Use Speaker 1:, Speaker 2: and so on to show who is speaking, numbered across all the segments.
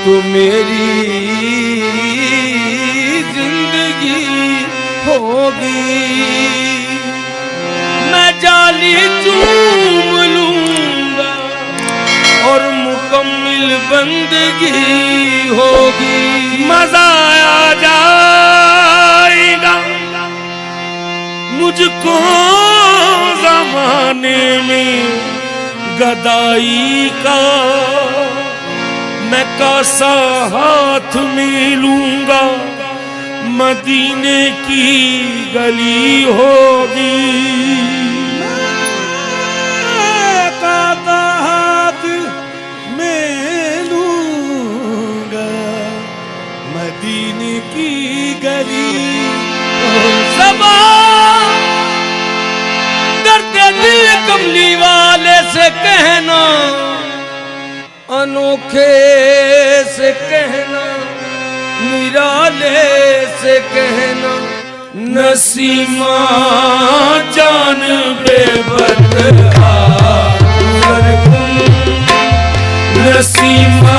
Speaker 1: तो मेरी जिंदगी होगी। मैं जाली चूम लूंगा और मुकम्मिल बंदगी होगी। मजा आ जाएगा मुझको ज़माने में गदाई का। मैं कासा हाथ में लूंगा मदीने की गली होगी।
Speaker 2: कासा हाथ में लूंगा मदीने की गली।
Speaker 1: सबा डरते दिल कमली वाले से कहना, अनोखे से कहना, निराले से कहना, नसीमा जान बेबदहा नसीमा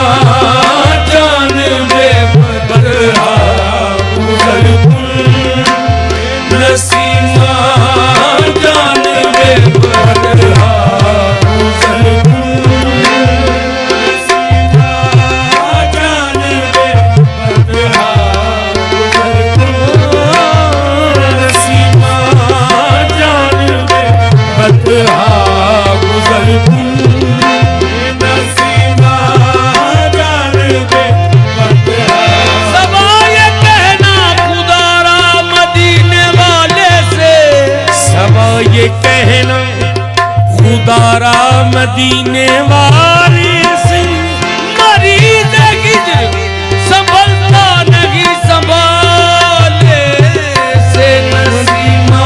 Speaker 1: जान बेबदहा नसीमा जान बेबदहा कहना खुदारा मदीने वाले से मरीज हिजर संभलता नहीं संभाले से। नसीमा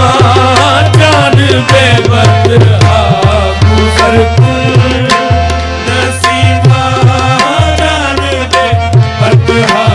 Speaker 1: जान बेबदहा गुजर नसीमा जान बेबदहा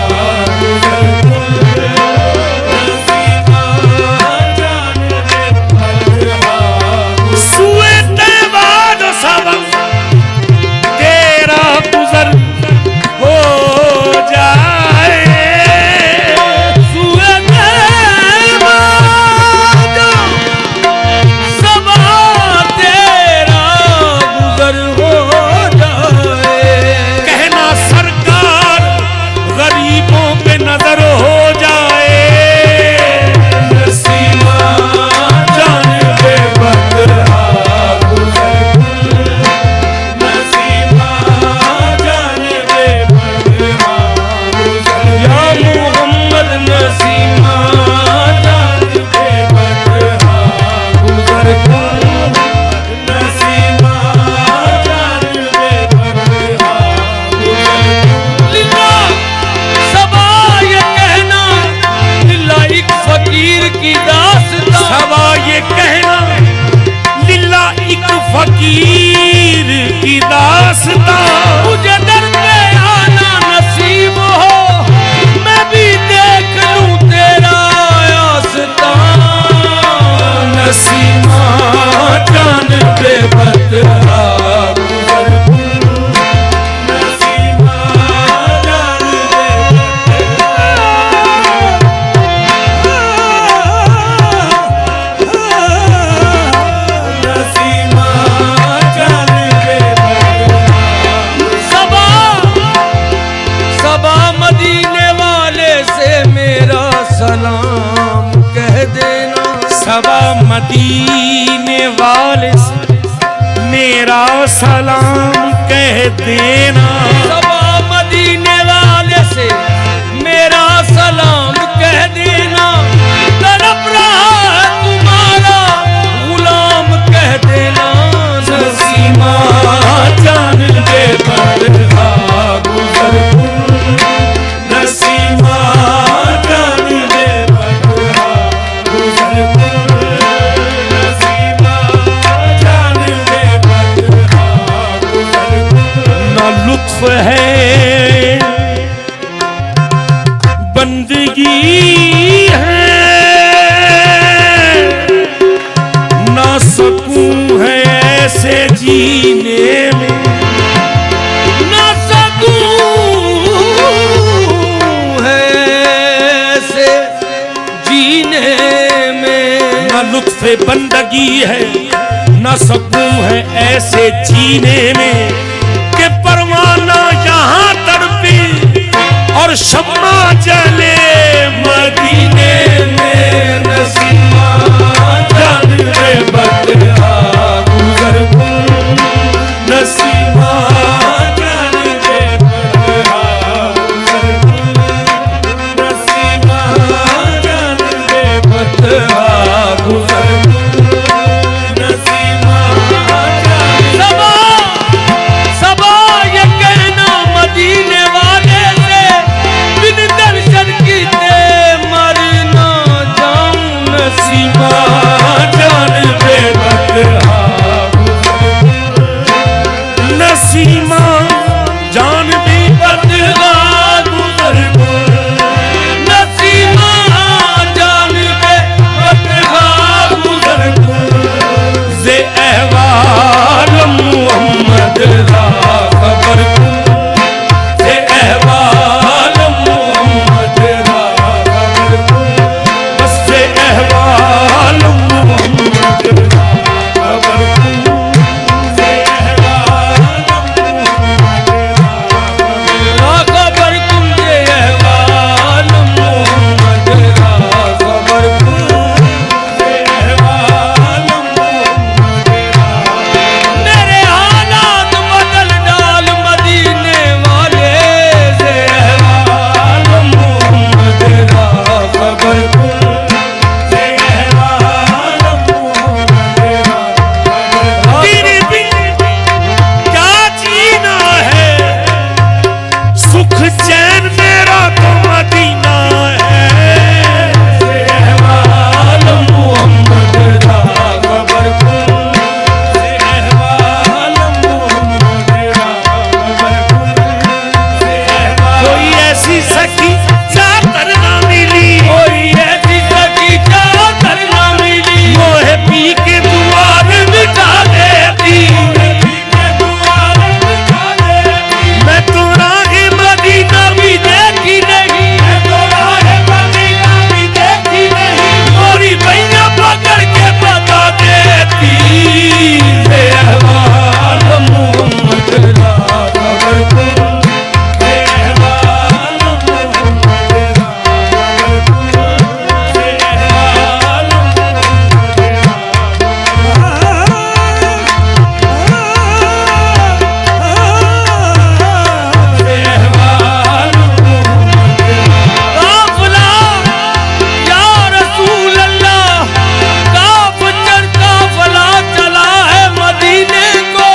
Speaker 1: फकीर की दास्तां। मुझे दर पे आना नसीब हो, मैं भी देख लूं तेरा आस्तां। नसीमा जान बेबदहा नसीमा जान सलाम कह देना। सबा मदीने वाले से मेरा सलाम कह देना। सबा मदीने वाले से मेरा सलाम कह देना। तड़प रहा है तुम्हारा गुलाम कह देना। नसीमा जान बेबदहा गुजर नसीमा लुत्फ है बंदगी है ना सकूं है ऐसे जीने में ना सकूं
Speaker 2: बंदगी है, न सकूं है ऐसे जीने में कि परवाना यहाँ तड़पे और शम्मा जले मदीने में। नसीमा जान रे बदला गुजर नसीमा जान रे बदला गुजर नसीमा जान रे बदला गुजर नसीमा
Speaker 1: सबा सबा ये कहना मदीने वाले से, बिन दर्शन कीते मरना जाऊं।
Speaker 2: नसीमा जान रे बदला नसीमा जान भी बदला गुजर
Speaker 1: नसीमा जान के बदला गुजर
Speaker 2: से अहवाल मोहम्मद रा खबर से अहवाल मोहम्मद रा खबर बस से अहवाल मोहम्मद रा खबर से अहवाल
Speaker 1: खबर तुम जे अहवाल
Speaker 2: मोहम्मद रा खबर से अहवाल मोहम्मद रा
Speaker 1: मेरे हालात बदल डाल मदीने वाले से।
Speaker 2: अहवाल मोहम्मद रा खबर से अहवाल मोहम्मद रा खबर तेरे बिन क्या जीना है, सुख चैन मेरा तो मदीना है। से अहवाल मोहम्मद रा खबर से अहवाल मोहम्मद रा खबर से अहवाल कोई ऐसी सखी चादर ना मिली,
Speaker 1: कोई ऐसी सखी चादर ना मिली,
Speaker 2: मोहे पी के दुआर बिठा देती। मैं तो राहे मदीना भी देखी नहीं, मोरी भैया पकड़ के बता देती। से अहवाल मोहम्मद रा खबर से अहवाल मोहम्मद रा खबर से अहवाल से अहवाल
Speaker 1: काफिला या रसूल अल्लाह, काफिर काफिला चला है मदीने को,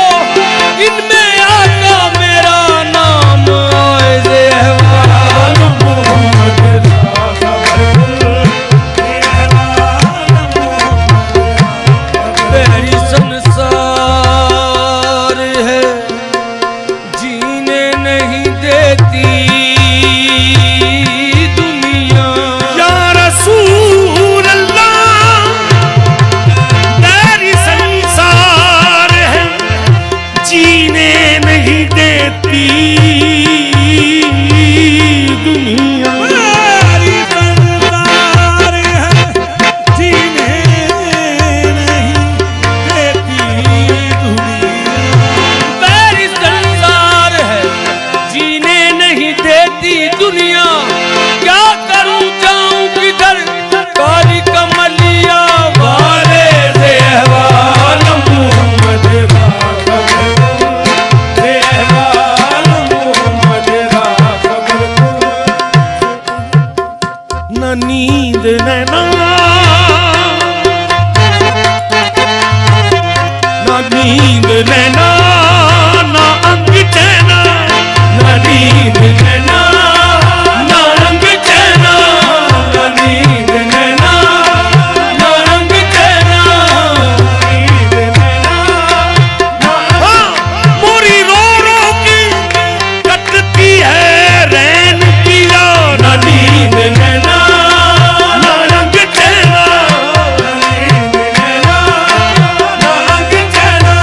Speaker 1: इनमें आका मेरा नाम आए से अहवाल
Speaker 2: मोहम्मद रा खबर से अहवाल
Speaker 1: मेरी संसार है जीने नहीं देती दुनिया।
Speaker 2: या रसूल अल्लाह तेरी संसार है जीने नहीं देती दुनिया। तेरी संसार है जीने नहीं देती दुनिया।
Speaker 1: मेरी संसार है जीने नहीं देती दुनिया, क्या करूं जाऊं किधर काली कमलिया वाले
Speaker 2: से अहवाल मोहम्मद रा खबर से अहवाल मोहम्मद रा खबर न नींद नैना न नींद नैना न अंग चैना न नींद नैना न अंग चैना न नींद नैना न अंग चैना नींद नैना मोरी रो रो की कटती है रैन पिया न नींद नैना न अंग चैना न नींद नैना न अंग चैना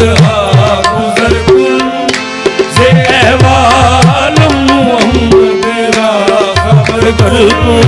Speaker 2: गुजर कुन से अहवाल मोहम्मद रा खबर कर तू